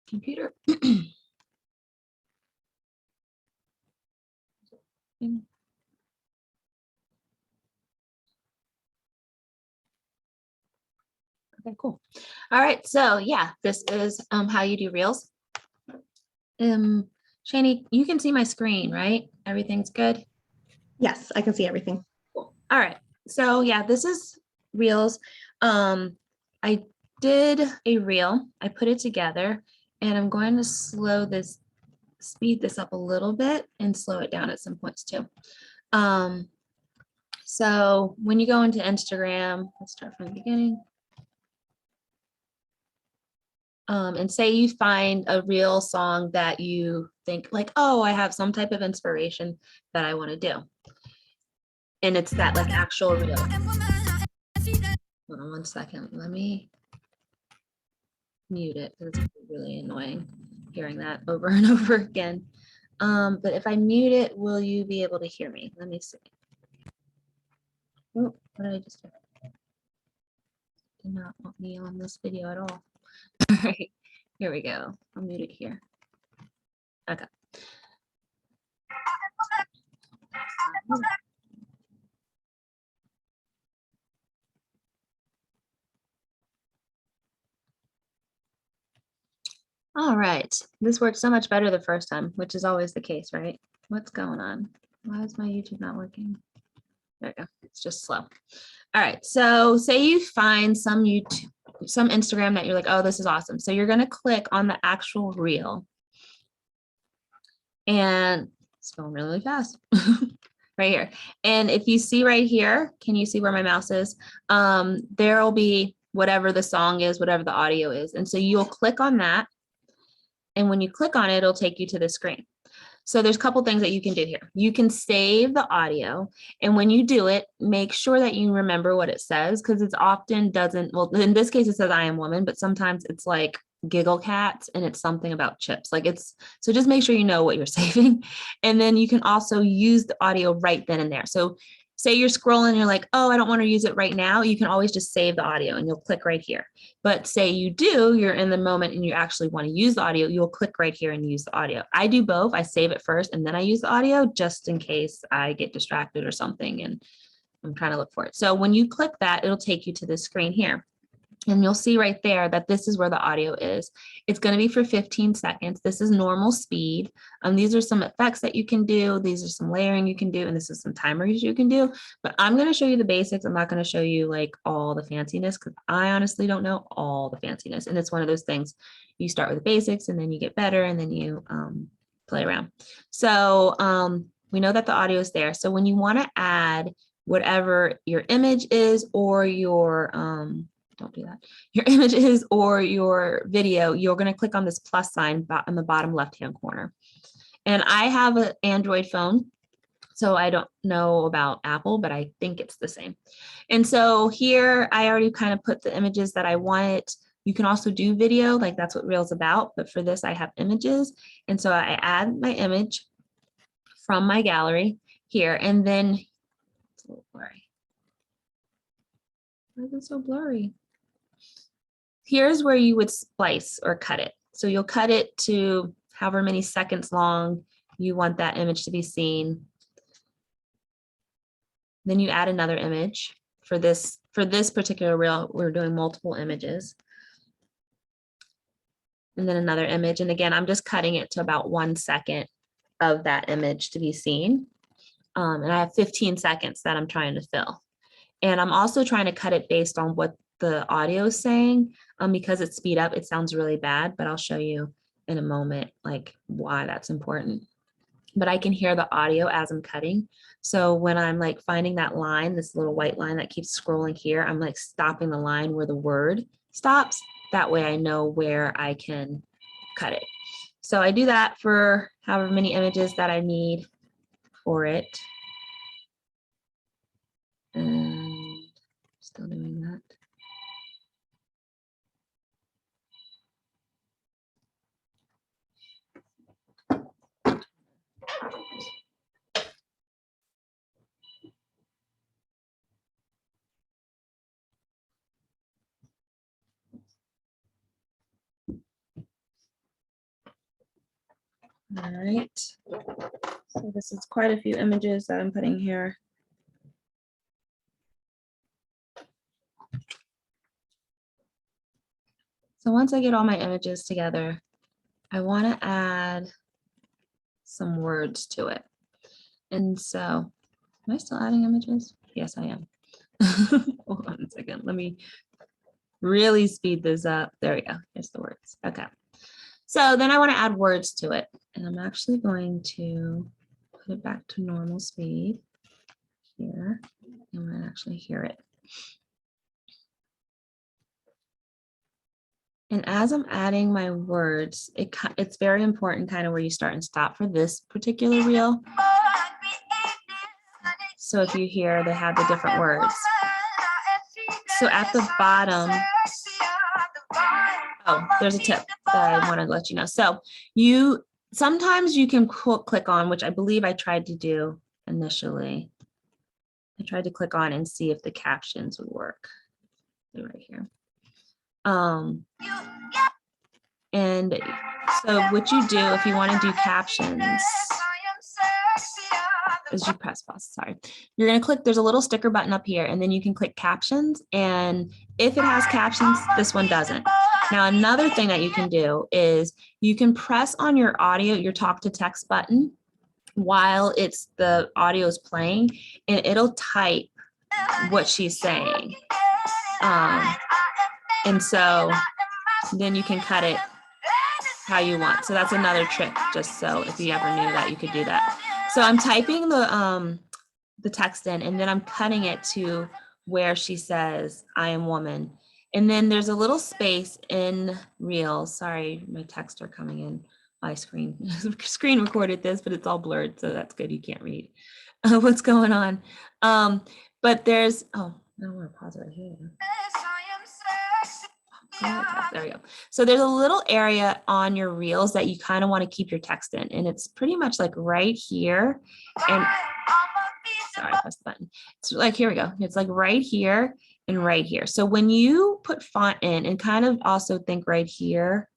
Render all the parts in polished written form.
computer. Okay, cool. All right, so yeah, this is how you do Reels. Shani, you can see my screen, right? Everything's good? Yes, I can see everything. Cool. All right, so yeah, this is Reels. I did a Reel, I put it together, and I'm going to speed this up a little bit and slow it down at some points too. So when you go into Instagram, let's start from the beginning. And say you find a Reel song that you think like, oh, I have some type of inspiration that I want to do. And it's that like actual Reel. Hold on 1 second. Let me mute it because it's really annoying hearing that over and over again. But if I mute it, will you be able to hear me? Let me see. Oh, what did I just do? Did not want me on this video at all. All right, here we go. I'll mute it here. Okay. All right, this worked so much better the first time, which is always the case, right? What's going on? Why is my YouTube not working? There we go, it's just slow. All right, so say you find some Instagram that you're like, oh, this is awesome. So you're gonna click on the actual Reel. And it's going really fast. Right here. And if you see right here, can you see where my mouse is? There'll be whatever the song is, whatever the audio is. And so you'll click on that. And when you click on it, it'll take you to the screen. So there's a couple things that you can do here. You can save the audio. And when you do it, make sure that you remember what it says, because it often doesn't, well, in this case, it says I am woman, but sometimes it's like giggle cats and it's something about chips. Like it's, so just make sure you know what you're saving. And then you can also use the audio right then and there. So say you're scrolling and you're like, oh, I don't want to use it right now. You can always just save the audio and you'll click right here. But say you do, you're in the moment and you actually want to use the audio, you'll click right here and use the audio. I do both. I save it first and then I use the audio just in case I get distracted or something and I'm trying to look for it. So when you click that, it'll take you to this screen here. And you'll see right there that this is where the audio is. It's going to be for 15 seconds. This is normal speed. These are some effects that you can do. These are some layering you can do. And this is some timers you can do. But I'm going to show you the basics. I'm not going to show you like all the fanciness because I honestly don't know all the fanciness. And it's one of those things you start with the basics and then you get better and then you play around. So we know that the audio is there. So when you want to add whatever your image is or your don't do that. Your images or your video, you're going to click on this plus sign in the bottom left-hand corner. And I have an Android phone, so I don't know about Apple, but I think it's the same. And so here I already kind of put the images that I want. You can also do video, like that's what Reel's about. But for this, I have images. And so I add my image from my gallery here. And then, it's a little blurry. Why is it so blurry? Here's where you would splice or cut it. So you'll cut it to however many seconds long you want that image to be seen. Then you add another image. For this particular Reel, we're doing multiple images. And then another image. And again, I'm just cutting it to about 1 second of that image to be seen. And I have 15 seconds that I'm trying to fill. And I'm also trying to cut it based on what the audio is saying, because it's speed up, it sounds really bad, but I'll show you in a moment like why that's important. But I can hear the audio as I'm cutting. So when I'm like finding that line, this little white line that keeps scrolling here, I'm like stopping the line where the word stops. That way I know where I can cut it. So I do that for however many images that I need for it. And still doing that. All right. So this is quite a few images that I'm putting here. So once I get all my images together, I want to add some words to it. And so, am I still adding images? Yes, I am. Hold on a second. Let me really speed this up. There we go. Here's the words. Okay. So then I want to add words to it. And I'm actually going to put it back to normal speed here. You might actually hear it. And as I'm adding my words, it's very important kind of where you start and stop for this particular reel. So if you hear, they have the different words. So at the bottom, oh, there's a tip that I want to let you know. So sometimes you can click on, which I believe I tried to do initially. I tried to click on and see if the captions would work. They're right here. And so what you do if you want to do captions is you press pause, sorry. You're going to click, there's a little sticker button up here, and then you can click captions. And if it has captions, this one doesn't. Now, another thing that you can do is you can press on your audio, your talk to text button while the audio is playing, and it'll type what she's saying. And so then you can cut it how you want. So that's another trick, just so if you ever knew that, you could do that. So I'm typing the text in, and then I'm cutting it to where she says, I am woman. And then there's a little space in Reels. Sorry, my texts are coming in. My screen recorded this, but it's all blurred, so that's good. You can't read what's going on. But there's, oh, I don't want to pause it right here. There we go. So there's a little area on your reels that you kind of want to keep your text in, and it's pretty much like right here. And sorry, I pressed the button. It's like, here we go. It's like right here and right here. So when you put font in, and kind of also think right here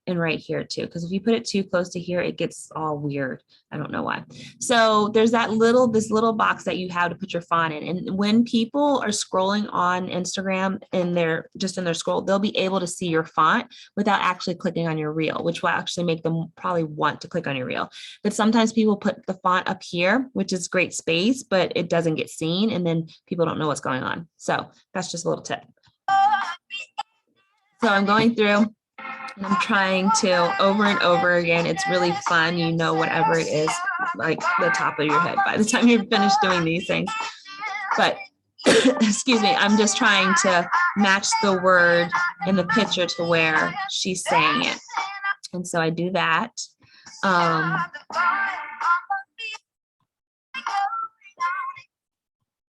and right here too, because if you put it too close to here, it gets all weird. I don't know why. So there's this little box that you have to put your font in. And when people are scrolling on Instagram and they're just in their scroll, they'll be able to see your font without actually clicking on your reel, which will actually make them probably want to click on your reel. But sometimes people put the font up here, which is great space, but it doesn't get seen, and then people don't know what's going on. So that's just a little tip. So I'm going through, and I'm trying to over and over again. It's really fun. You know, whatever it is, like the top of your head by the time you're finished doing these things. But excuse me, I'm just trying to match the word in the picture to where she's saying it. And so I do that.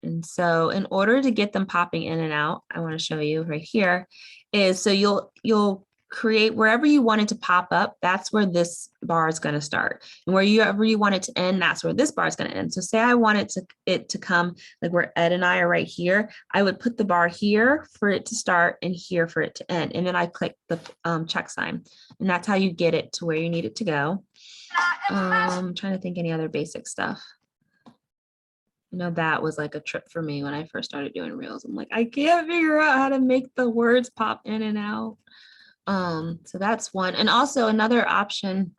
And so in order to get them popping in and out, I want to show you right here is, so you'll create wherever you want it to pop up, that's where this bar is going to start. And wherever you want it to end, that's where this bar is going to end. So say I want it to come like where Ed and I are right here, I would put the bar here for it to start and here for it to end. And then I click the check sign. And that's how you get it to where you need it to go. I'm trying to think any other basic stuff. You know, that was like a trip for me when I first started doing reels. I'm like, I can't figure out how to make the words pop in and out. So that's one. And also another option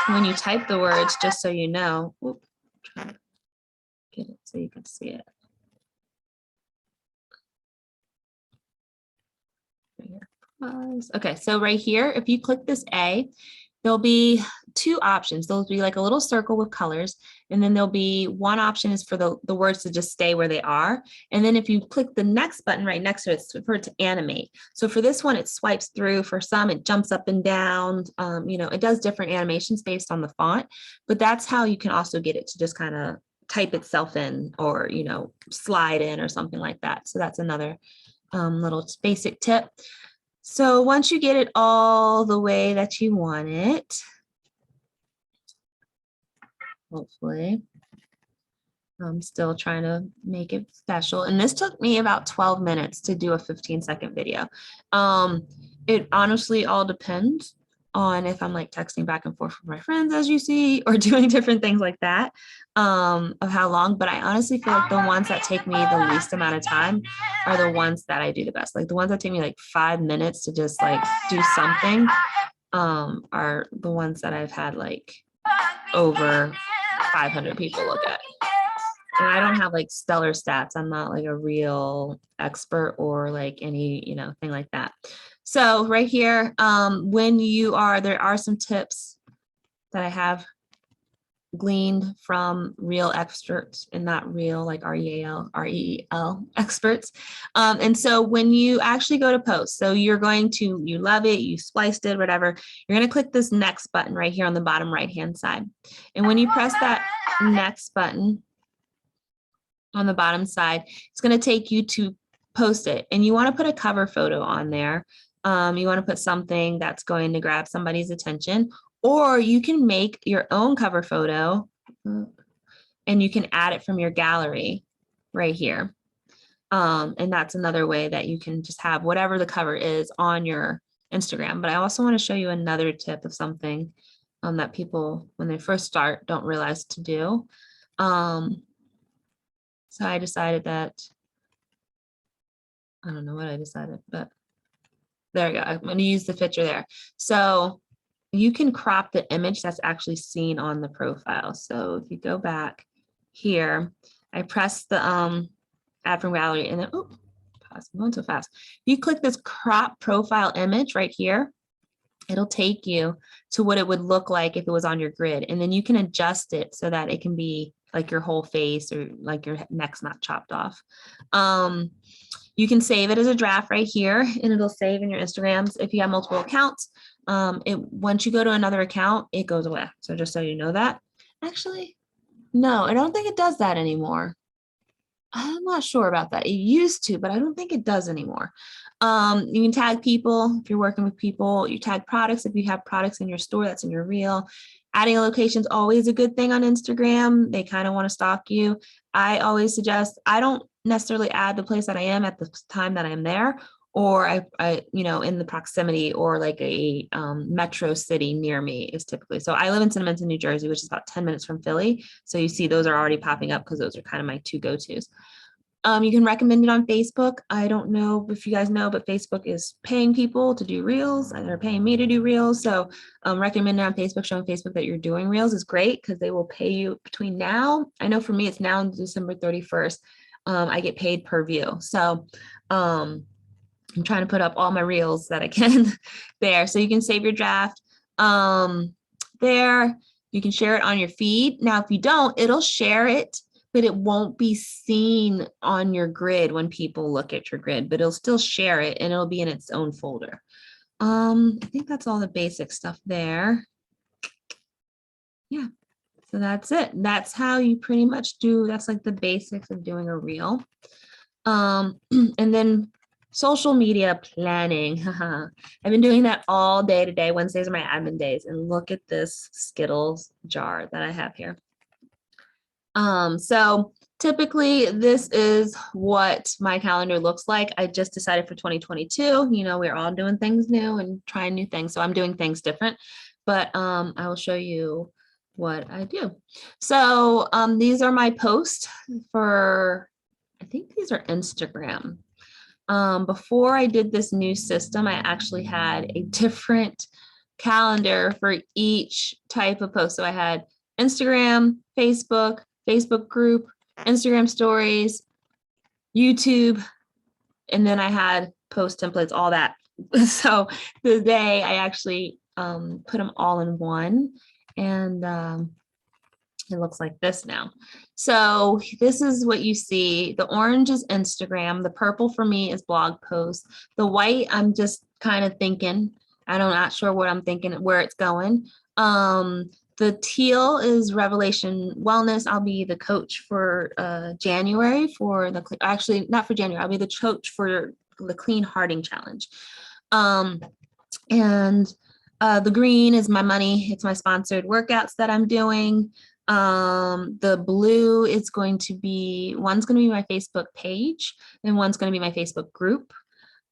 when you type the words, just so you know, whoop, try to get it so you can see it. Right here. Pause. Okay, so right here, if you click this A, there'll be two options. There'll be like a little circle with colors, and then there'll be one option is for the words to just stay where they are. And then if you click the next button right next to it, it's for it to animate. So for this one, it swipes through. For some, it jumps up and down. You know, it does different animations based on the font, but that's how you can also get it to just kind of type itself in, or, you know, slide in or something like that. So that's another little basic tip. So once you get it all the way that you want it, hopefully, I'm still trying to make it special. And this took me about 12 minutes to do a 15-second video. It honestly all depends on if I'm like texting back and forth with my friends, as you see, or doing different things like that, of how long. But I honestly feel like the ones that take me the least amount of time are the ones that I do the best. Like the ones that take me like 5 minutes to just like do something, are the ones that I've had like over 500 people look at. And I don't have like stellar stats. I'm not like a real expert or like any, thing like that. So right here, when there are some tips that I have gleaned from real experts and not real like REAL experts. And so when you actually go to post, so you love it, you spliced it, whatever, you're going to click this next button right here on the bottom right-hand side. And when you press that next button on the bottom side, it's going to take you to post it. And you want to put a cover photo on there. You want to put something that's going to grab somebody's attention, or you can make your own cover photo and you can add it from your gallery right here. And that's another way that you can just have whatever the cover is on your Instagram. But I also want to show you another tip of something that people, when they first start, don't realize to do. So I decided that, I don't know what I decided, but there you go. I'm going to use the picture there. So you can crop the image that's actually seen on the profile. So if you go back here, I press the add from gallery and then, pause, I'm going so fast. If you click this crop profile image right here, it'll take you to what it would look like if it was on your grid. And then you can adjust it so that it can be like your whole face or like your neck's not chopped off. You can save it as a draft right here and it'll save in your Instagrams. If you have multiple accounts, once you go to another account, it goes away. So just so you know that. Actually, no, I don't think it does that anymore. I'm not sure about that. It used to, but I don't think it does anymore. You can tag people if you're working with people. You tag products if you have products in your store that's in your reel. Adding a location is always a good thing on Instagram. They kind of want to stalk you. I always suggest, I don't necessarily add the place that I am at the time that I'm there, or I in the proximity, or like a metro city near me is typically. So I live in Cinnaminson, New Jersey, which is about 10 minutes from Philly. So you see those are already popping up because those are kind of my two go-tos. You can recommend it on Facebook. I don't know if you guys know, but Facebook is paying people to do reels and they're paying me to do reels. So recommending on Facebook, showing Facebook that you're doing reels is great because they will pay you between now. I know for me, it's now December 31st. I get paid per view. So I'm trying to put up all my reels that I can there. So you can save your draft there. You can share it on your feed. Now, if you don't, it'll share it, but it won't be seen on your grid when people look at your grid, but it'll still share it and it'll be in its own folder. I think that's all the basic stuff there. Yeah, so that's it. That's how you pretty much do, that's like the basics of doing a reel. And then social media planning. I've been doing that all day today. Wednesdays are my admin days. And look at this Skittles jar that I have here. So typically this is what my calendar looks like. I just decided for 2022, we're all doing things new and trying new things. So I'm doing things different, but I will show you what I do. So these are my posts for, I think these are Instagram. Before I did this new system, I actually had a different calendar for each type of post. So I had Instagram, Facebook group, Instagram stories, YouTube, and then I had post templates, all that. So today I actually put them all in one, and it looks like this now. So this is what you see. The orange is Instagram. The purple for me is blog posts. The white, I'm just kind of thinking. I'm not sure what I'm thinking, where it's going. The teal is Revelation Wellness. I'll be the coach for January for the, actually not for January. I'll be the coach for the Clean Hearting Challenge. And the green is my money. It's my sponsored workouts that I'm doing. The blue is going to be, one's going to be my Facebook page and one's going to be my Facebook group.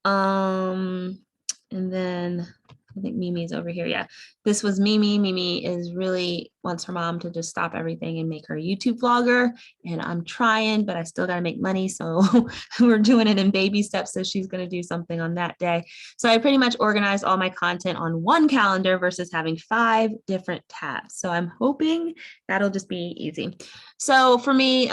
And then I think Mimi's over here. Yeah, this was Mimi. Mimi is really wants her mom to just stop everything and make her a YouTube vlogger. And I'm trying, but I still got to make money. So we're doing it in baby steps. So she's going to do something on that day. So I pretty much organized all my content on one calendar versus having 5 different tabs. So I'm hoping that'll just be easy. So for me,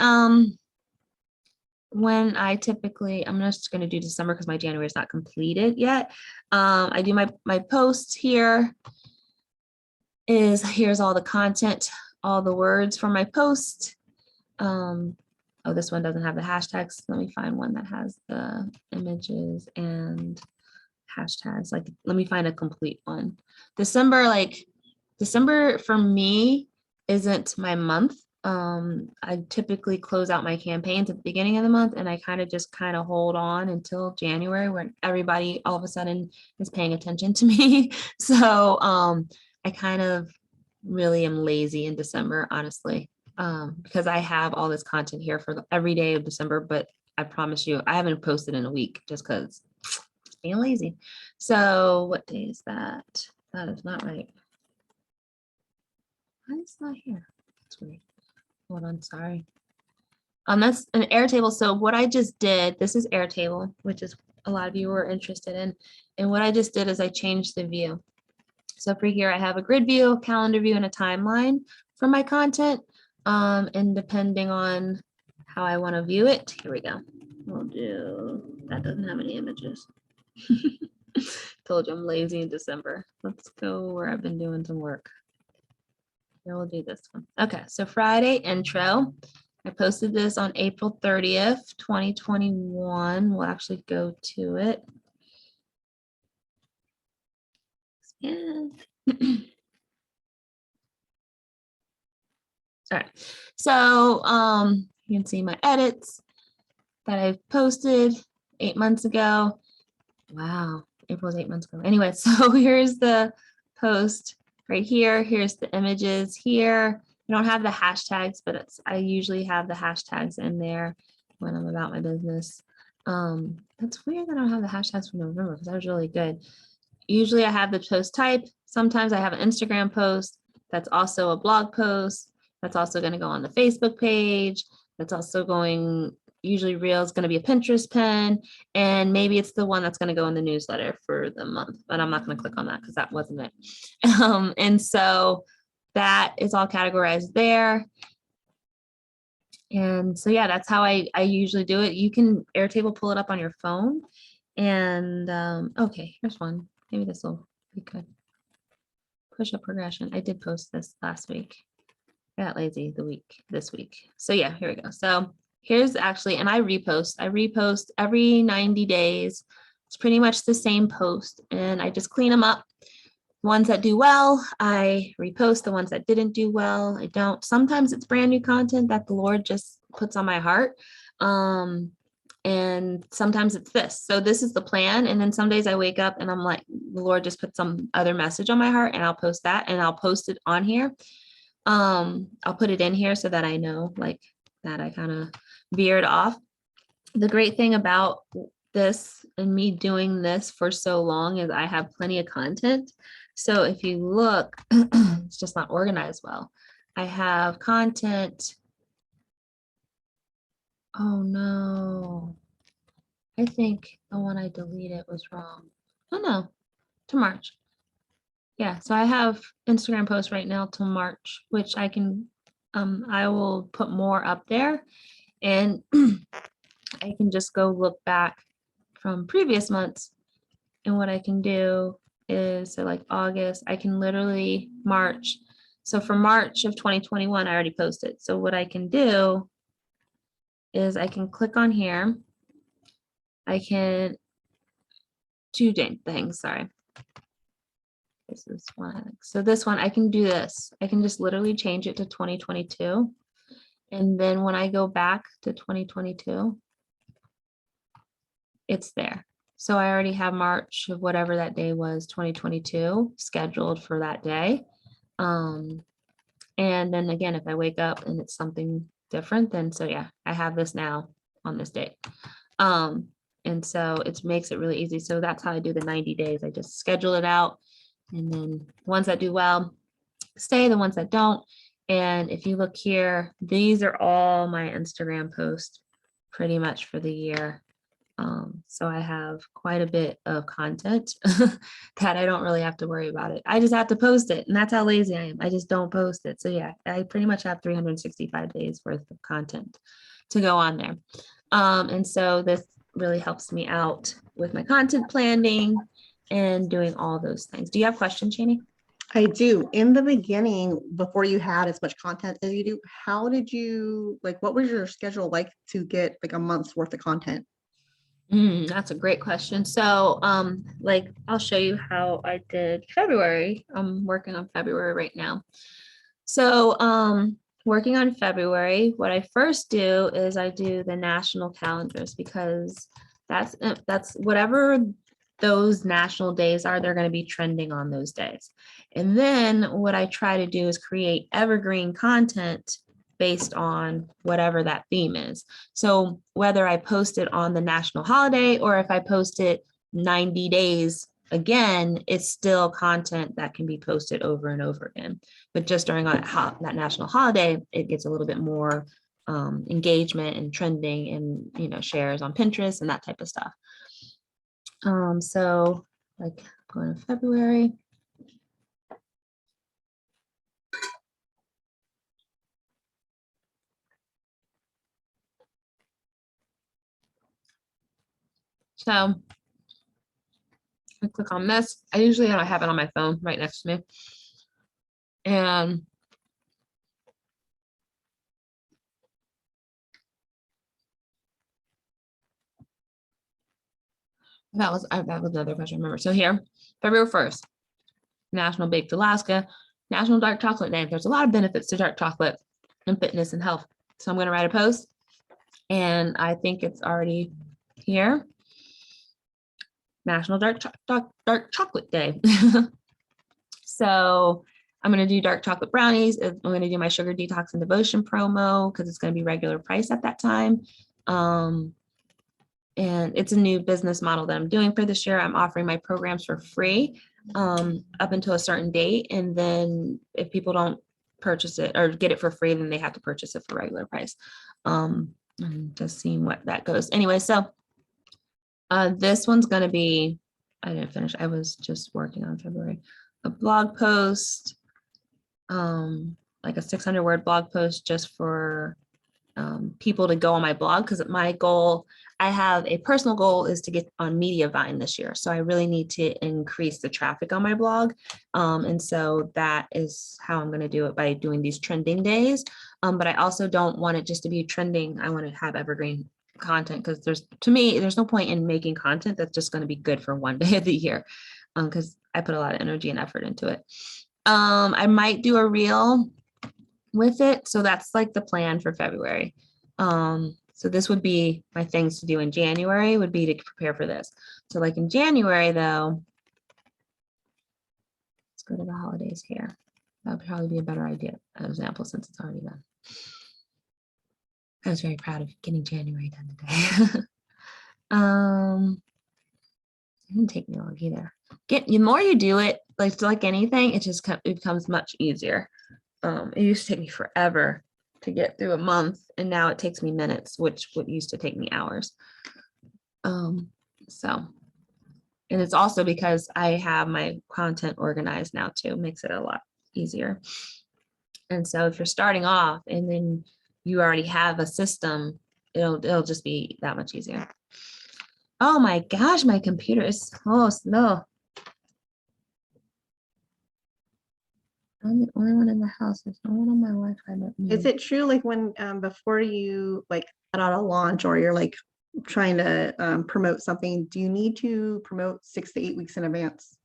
when I typically, I'm just going to do December because my January is not completed yet. I do my posts here. Here's all the content, all the words from my post. Oh, this one doesn't have the hashtags. Let me find one that has the images and hashtags. Like, let me find a complete one. December for me isn't my month. I typically close out my campaigns at the beginning of the month, and I kind of hold on until January when everybody all of a sudden is paying attention to me. So I kind of really am lazy in December, honestly, because I have all this content here for every day of December, but I promise you, I haven't posted in a week just because being lazy. So what day is that? That is not right. Why is it not here? That's weird. Hold on, sorry. That's an Airtable. So what I just did, this is Airtable, which is a lot of you were interested in. And what I just did is I changed the view. So for here, I have a grid view, calendar view, and a timeline for my content. And depending on how I want to view it, here we go. We'll do, that doesn't have any images. Told you I'm lazy in December. Let's go where I've been doing some work. Here, we'll do this one. Okay, so Friday intro. I posted this on April 30th, 2021. We'll actually go to it. Expand. All right, so you can see my edits that I've posted 8 months ago. Wow, April was 8 months ago. Anyway, so here's the post right here. Here's the images here. I don't have the hashtags, but I usually have the hashtags in there when I'm about my business. That's weird that I don't have the hashtags for November because that was really good. Usually I have the post type. Sometimes I have an Instagram post that's also a blog post. That's also going to go on the Facebook page. That's also going, usually Reel is going to be a Pinterest pin, and maybe it's the one that's going to go in the newsletter for the month, but I'm not going to click on that because that wasn't it. And so that is all categorized there. And so, yeah, that's how I usually do it. You can Airtable pull it up on your phone. And okay, here's one. Maybe this will be good. Push-up progression. I did post this last week. I got lazy this week. So yeah, here we go. So here's actually, and I repost every 90 days. It's pretty much the same post, and I just clean them up. Ones that do well, I repost. The ones that didn't do well, I don't. Sometimes it's brand new content that the Lord just puts on my heart. And sometimes it's this. So this is the plan. And then some days I wake up and I'm like, the Lord just put some other message on my heart, and I'll post that, and I'll post it on here. I'll put it in here so that I know like that I kind of veered off. The great thing about this and me doing this for so long is I have plenty of content. So if you look, it's just not organized well. I have content. Oh no. I think the one I deleted was wrong. Oh no, to March. Yeah, so I have Instagram posts right now till March, which I can, I will put more up there, and I can just go look back from previous months. And what I can do is, so like August, I can literally March. So for March of 2021, I already posted. So what I can do is I can click on here. I can do things, sorry. This is one. So this one, I can do this. I can just literally change it to 2022. And then when I go back to 2022, it's there. So I already have March of whatever that day was, 2022, scheduled for that day. And then again, if I wake up and it's something different, then so yeah, I have this now on this date. And so it makes it really easy. So that's how I do the 90 days. I just schedule it out. And then ones that do well stay, the ones that don't. And if you look here, these are all my Instagram posts pretty much for the year. So I have quite a bit of content that I don't really have to worry about it. I just have to post it, and that's how lazy I am. I just don't post it. So yeah, I pretty much have 365 days worth of content to go on there. And so this really helps me out with my content planning and doing all those things. Do you have questions, Shani? I do. In the beginning, before you had as much content as you do, how did you, like, what was your schedule like to get like a month's worth of content? That's a great question. So, like, I'll show you how I did February. I'm working on February right now. So, working on February, what I first do is I do the national calendars because that's whatever those national days are, they're going to be trending on those days. And then what I try to do is create evergreen content based on whatever that theme is. So whether I post it on the national holiday or if I post it 90 days again, it's still content that can be posted over and over again. But just during that national holiday, it gets a little bit more engagement and trending and shares on Pinterest and that type of stuff. So like going to February. So I click on this. I usually don't have it on my phone right next to me. And that was another question I remember. So here, February 1st, National Baked Alaska, National Dark Chocolate Day. There's a lot of benefits to dark chocolate and fitness and health. So I'm going to write a post and I think it's already here. National Dark Chocolate Day. So I'm going to do dark chocolate brownies. I'm going to do my sugar detox and devotion promo because it's going to be regular price at that time. And it's a new business model that I'm doing for this year. I'm offering my programs for free up until a certain date. And then if people don't purchase it or get it for free, then they have to purchase it for regular price. And just seeing what that goes. Anyway, so this one's going to be, I didn't finish. I was just working on February. A blog post, like a 600-word blog post just for people to go on my blog because my goal, I have a personal goal is to get on Mediavine this year. So I really need to increase the traffic on my blog. And so that is how I'm going to do it by doing these trending days. But I also don't want it just to be trending. I want to have evergreen content because to me, there's no point in making content that's just going to be good for one day of the year because I put a lot of energy and effort into it. I might do a reel with it. So that's like the plan for February. So this would be my things to do in January would be to prepare for this. So like in January though, let's go to the holidays here. That would probably be a better example since it's already done. I was very proud of getting January done today. It didn't take me long either. The more you do it, like anything, it becomes much easier. It used to take me forever to get through a month, and now it takes me minutes, which would used to take me hours. So, and it's also because I have my content organized now too, makes it a lot easier. And so if you're starting off and then you already have a system, it'll just be that much easier. Oh my gosh, my computer is so slow. I'm the only one in the house. There's no one on my Wi-Fi but me. Is it true, like when before you like put out a launch or you're like trying to promote something, do you need to promote 6 to 8 weeks in advance?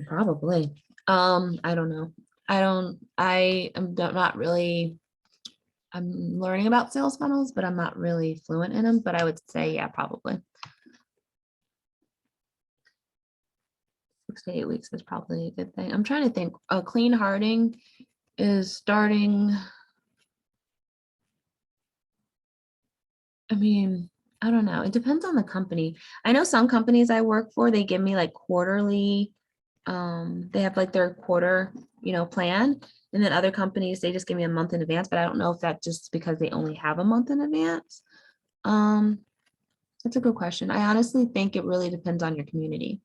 Probably. I don't know. I am not really, I'm learning about sales funnels, but I'm not really fluent in them, but I would say, yeah, probably. 6 to 8 weeks is probably a good thing. I'm trying to think. Clean Hearting is starting. I mean, I don't know. It depends on the company. I know some companies I work for, they give me like quarterly They have like their quarter, plan. And then other companies, they just give me a month in advance, but I don't know if that's just because they only have a month in advance. That's a good question. I honestly think it really depends on your community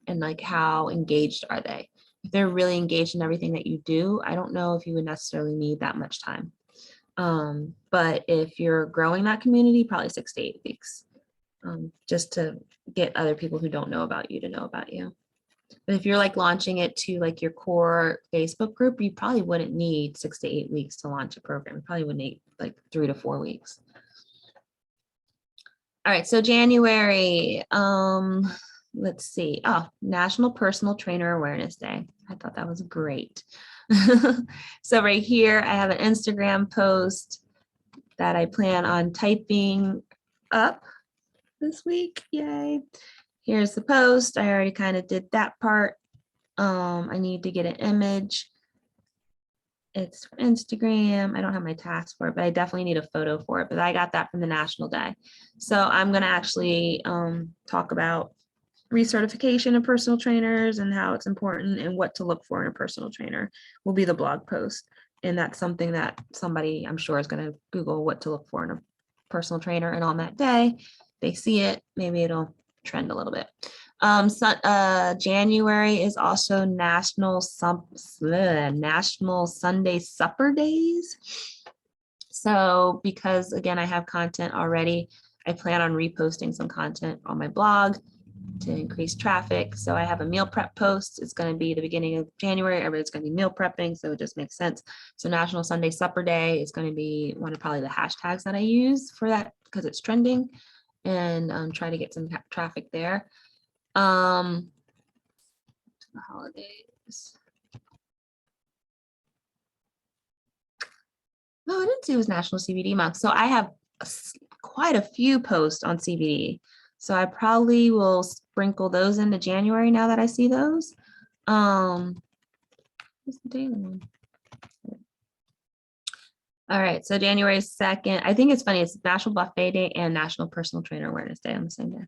and like how engaged are they. If they're really engaged in everything that you do, I don't know if you would necessarily need that much time. But if you're growing that community, probably 6 to 8 weeks, just to get other people who don't know about you to know about you. But if you're like launching it to like your core Facebook group, you probably wouldn't need 6 to 8 weeks to launch a program. You probably would need like 3 to 4 weeks. All right, so January, let's see. Oh, National Personal Trainer Awareness Day. I thought that was great. So right here, I have an Instagram post that I plan on typing up this week. Yay. Here's the post. I already kind of did that part. I need to get an image. It's for Instagram. I don't have my task for it, but I definitely need a photo for it. But I got that from the National Day. So I'm going to actually talk about recertification of personal trainers and how it's important and what to look for in a personal trainer will be the blog post. And that's something that somebody I'm sure is going to Google what to look for in a personal trainer. And on that day, they see it, maybe it'll trend a little bit. January is also National Sunday Supper Days. So because again, I have content already, I plan on reposting some content on my blog to increase traffic. So I have a meal prep post. It's going to be the beginning of January. Everybody's going to be meal prepping. So it just makes sense. So National Sunday Supper Day is going to be one of probably the hashtags that I use for that because it's trending and try to get some traffic there. The holidays. Oh, I didn't see it was National CBD Month. So I have quite a few posts on CBD. So I probably will sprinkle those into January now that I see those. What's the daily one? All right, so January 2nd. I think it's funny. It's National Buffet Day and National Personal Trainer Awareness Day on the same day.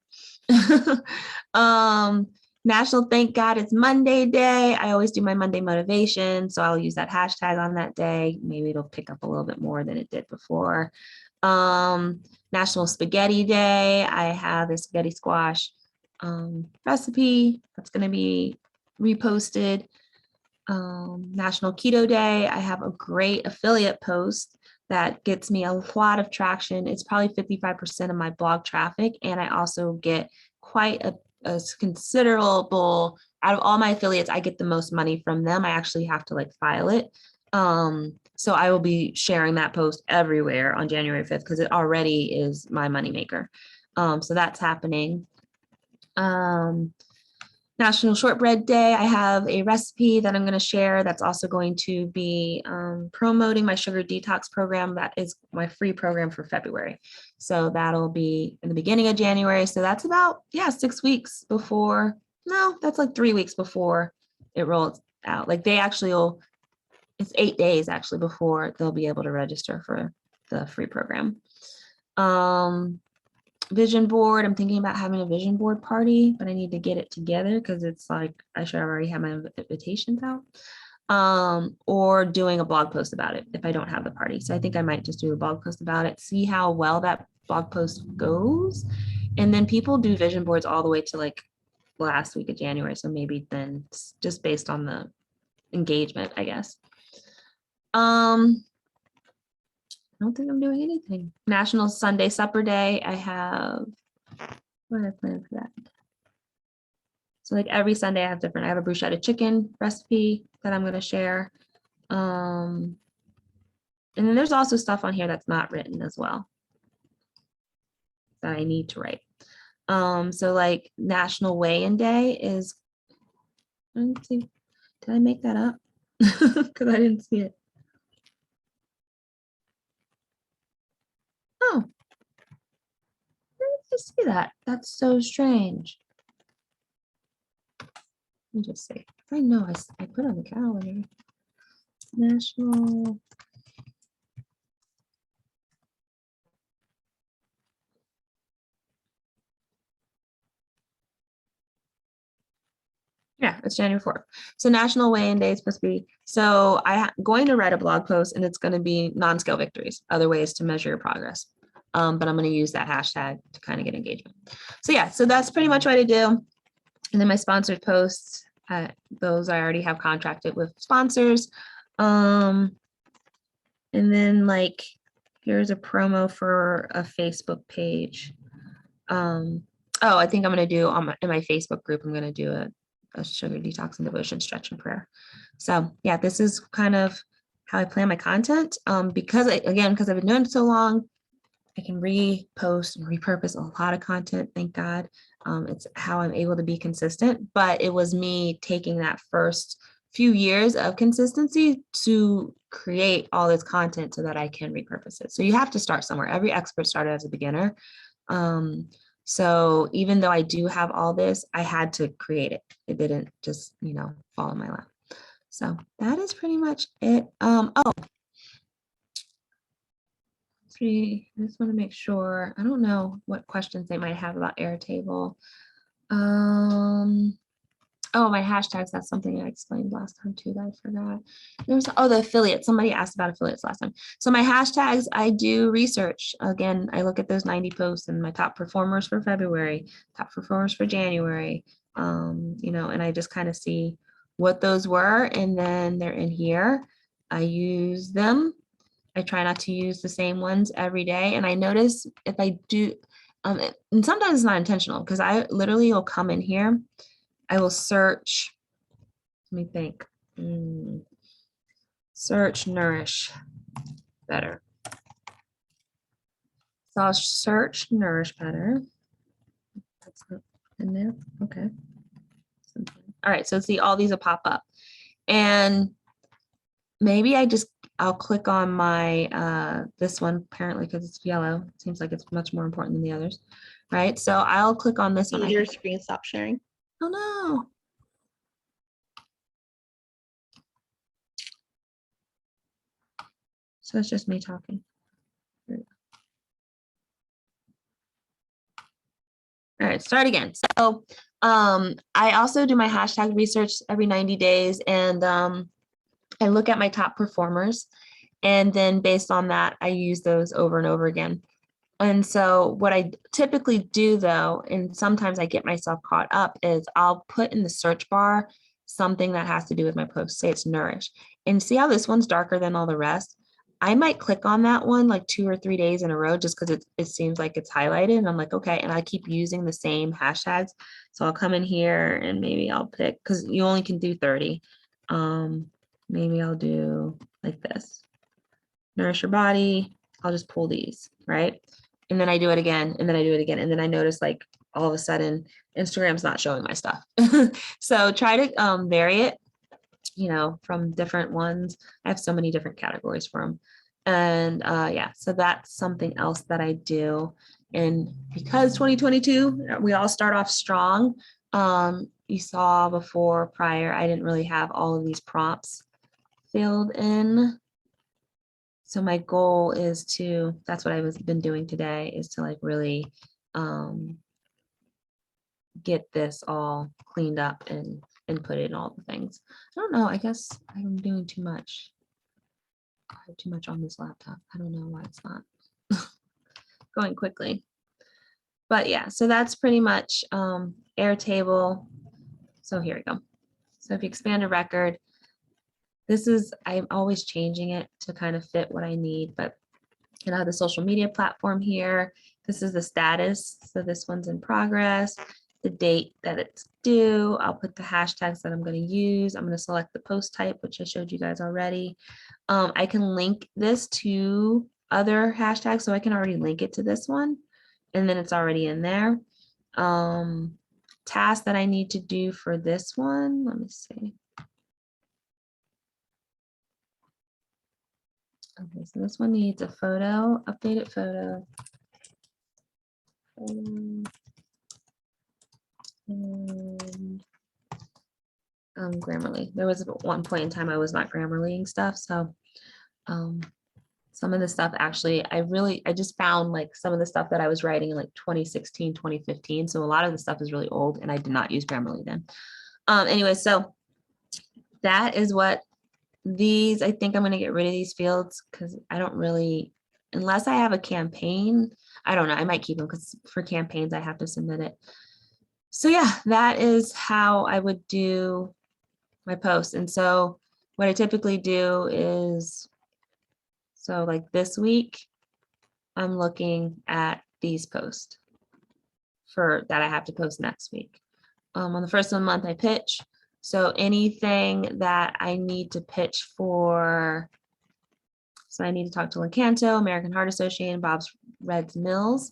National Thank God It's Monday Day. I always do my Monday motivation, so I'll use that hashtag on that day. Maybe it'll pick up a little bit more than it did before. National Spaghetti Day. I have a spaghetti squash recipe that's going to be reposted. National Keto Day. I have a great affiliate post that gets me a lot of traction. It's probably 55% of my blog traffic, and I also get quite a considerable, out of all my affiliates, I get the most money from them. I actually have to like file it. So I will be sharing that post everywhere on January 5th because it already is my moneymaker. So that's happening. National Shortbread Day. I have a recipe that I'm going to share that's also going to be promoting my sugar detox program. That is my free program for February. So that'll be in the beginning of January. So that's about, 6 weeks before. No, that's like 3 weeks before it rolls out. Like they actually will, it's 8 days actually before they'll be able to register for the free program. Vision board. I'm thinking about having a vision board party, but I need to get it together because it's like I should already have my invitations out. Or doing a blog post about it if I don't have the party. So I think I might just do a blog post about it, see how well that blog post goes. And then people do vision boards all the way to like last week of January. So maybe then just based on the engagement, I guess. I don't think I'm doing anything. National Sunday Supper Day. I have, what did I plan for that? So like every Sunday I have different, I have a bruschetta chicken recipe that I'm going to share. And then there's also stuff on here that's not written as well that I need to write. So like National Weigh-In Day is, let's see, did I make that up? Because I didn't see it. Oh, let's see that. That's so strange. Let me just see. I know I put on the calendar. National. Yeah, it's January 4th. So National Weigh-In Day is supposed to be, so I'm going to write a blog post and it's going to be non-scale victories, other ways to measure your progress. But I'm going to use that hashtag to kind of get engagement. So yeah, so that's pretty much what I do. And then my sponsored posts, those I already have contracted with sponsors. And then like, here's a promo for a Facebook page. Oh, I think I'm going to do in my Facebook group, I'm going to do a sugar detox and devotion stretch and prayer. So yeah, this is kind of how I plan my content. Because I've been doing it so long, I can repost and repurpose a lot of content. Thank God. It's how I'm able to be consistent, but it was me taking that first few years of consistency to create all this content so that I can repurpose it. So you have to start somewhere. Every expert started as a beginner. So even though I do have all this, I had to create it. It didn't just, fall in my lap. So that is pretty much it. I just want to make sure. I don't know what questions they might have about Airtable. Oh, my hashtags, that's something I explained last time too that I forgot. The affiliate. Somebody asked about affiliates last time. So my hashtags, I do research. Again, I look at those 90 posts and my top performers for February, top performers for January, and I just kind of see what those were, and then they're in here. I use them. I try not to use the same ones every day. And I notice if I do, and sometimes it's not intentional because I literally will come in here. I will search, let me think, search Nourish Better. So I'll search Nourish Better. That's not in there, okay. All right, so see all these will pop up. And maybe I'll click on my, this one apparently because it's yellow. It seems like it's much more important than the others, right? So I'll click on this one. Did your screen stop sharing? Oh no. So it's just me talking. All right, start again. So I also do my hashtag research every 90 days, and I look at my top performers, and then based on that, I use those over and over again. And so what I typically do though, and sometimes I get myself caught up, is I'll put in the search bar something that has to do with my post. Say it's Nourish. And see how this one's darker than all the rest? I might click on that one like 2 or 3 days in a row just because it seems like it's highlighted. And I'm like, okay. And I keep using the same hashtags. So I'll come in here and maybe I'll pick, because you only can do 30. Maybe I'll do like this. Nourish your body. I'll just pull these, right? And then I do it again, and then I do it again. And then I notice like all of a sudden Instagram's not showing my stuff. So try to vary it, from different ones. I have so many different categories for them. And yeah, so that's something else that I do. And because 2022, we all start off strong. You saw prior, I didn't really have all of these prompts filled in. So my goal is that's what I've been doing today, is to like really get this all cleaned up and put in all the things. I don't know, I guess I'm doing too much. I have too much on this laptop. I don't know why it's not going quickly. But yeah, so that's pretty much Airtable. So here we go. So if you expand a record, I'm always changing it to kind of fit what I need, but I have the social media platform here. This is the status. So this one's in progress, the date that it's due. I'll put the hashtags that I'm going to use. I'm going to select the post type, which I showed you guys already. I can link this to other hashtags, so I can already link it to this one, and then it's already in there. Task that I need to do for this one, let me see. Okay, so this one needs a photo, updated photo. And Grammarly. There was one point in time I was not Grammarlying stuff. So some of the stuff actually, I just found like some of the stuff that I was writing in like 2016, 2015. So a lot of the stuff is really old and I did not use Grammarly then. Anyway, so that is what these, I think I'm going to get rid of these fields because I don't really, unless I have a campaign, I don't know, I might keep them because for campaigns I have to submit it. So yeah, that is how I would do my posts. And so what I typically do is, so like this week, I'm looking at these posts for that I have to post next week. On the first of the month, I pitch. So anything that I need to pitch for, so I need to talk to Lecanto, American Heart Association, Bob's Reds Mills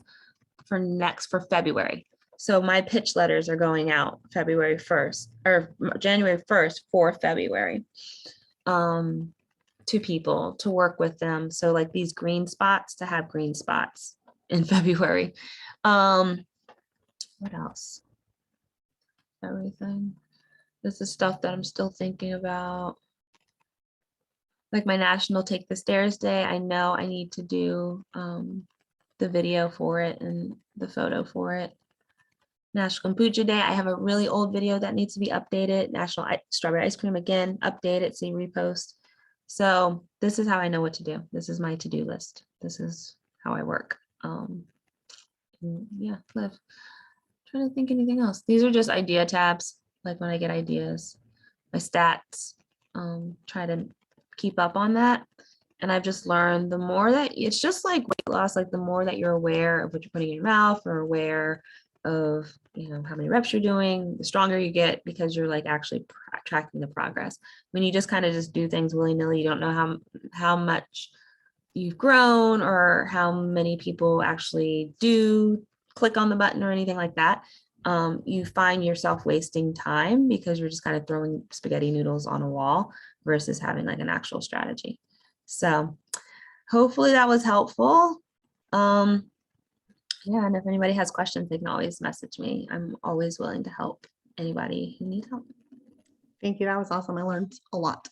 for February. So my pitch letters are going out February 1st or January 1st for February to people to work with them. So like these green spots, to have green spots in February. What else? Everything. This is stuff that I'm still thinking about. Like my National Take the Stairs Day, I know I need to do the video for it and the photo for it. National Kombucha Day, I have a really old video that needs to be updated. National Strawberry Ice Cream, again, update it, see repost. So this is how I know what to do. This is my to-do list. This is how I work. Yeah, live. Trying to think anything else. These are just idea tabs, like when I get ideas. My stats, try to keep up on that. And I've just learned the more that it's just like weight loss, like the more that you're aware of what you're putting in your mouth or aware of, you know, how many reps you're doing, the stronger you get because you're like actually tracking the progress. When you just kind of just do things willy-nilly, you don't know how much you've grown or how many people actually do click on the button or anything like that. You find yourself wasting time because you're just kind of throwing spaghetti noodles on a wall versus having like an actual strategy. So hopefully that was helpful. Yeah, and if anybody has questions, they can always message me. I'm always willing to help anybody who needs help. Thank you. That was awesome. I learned a lot.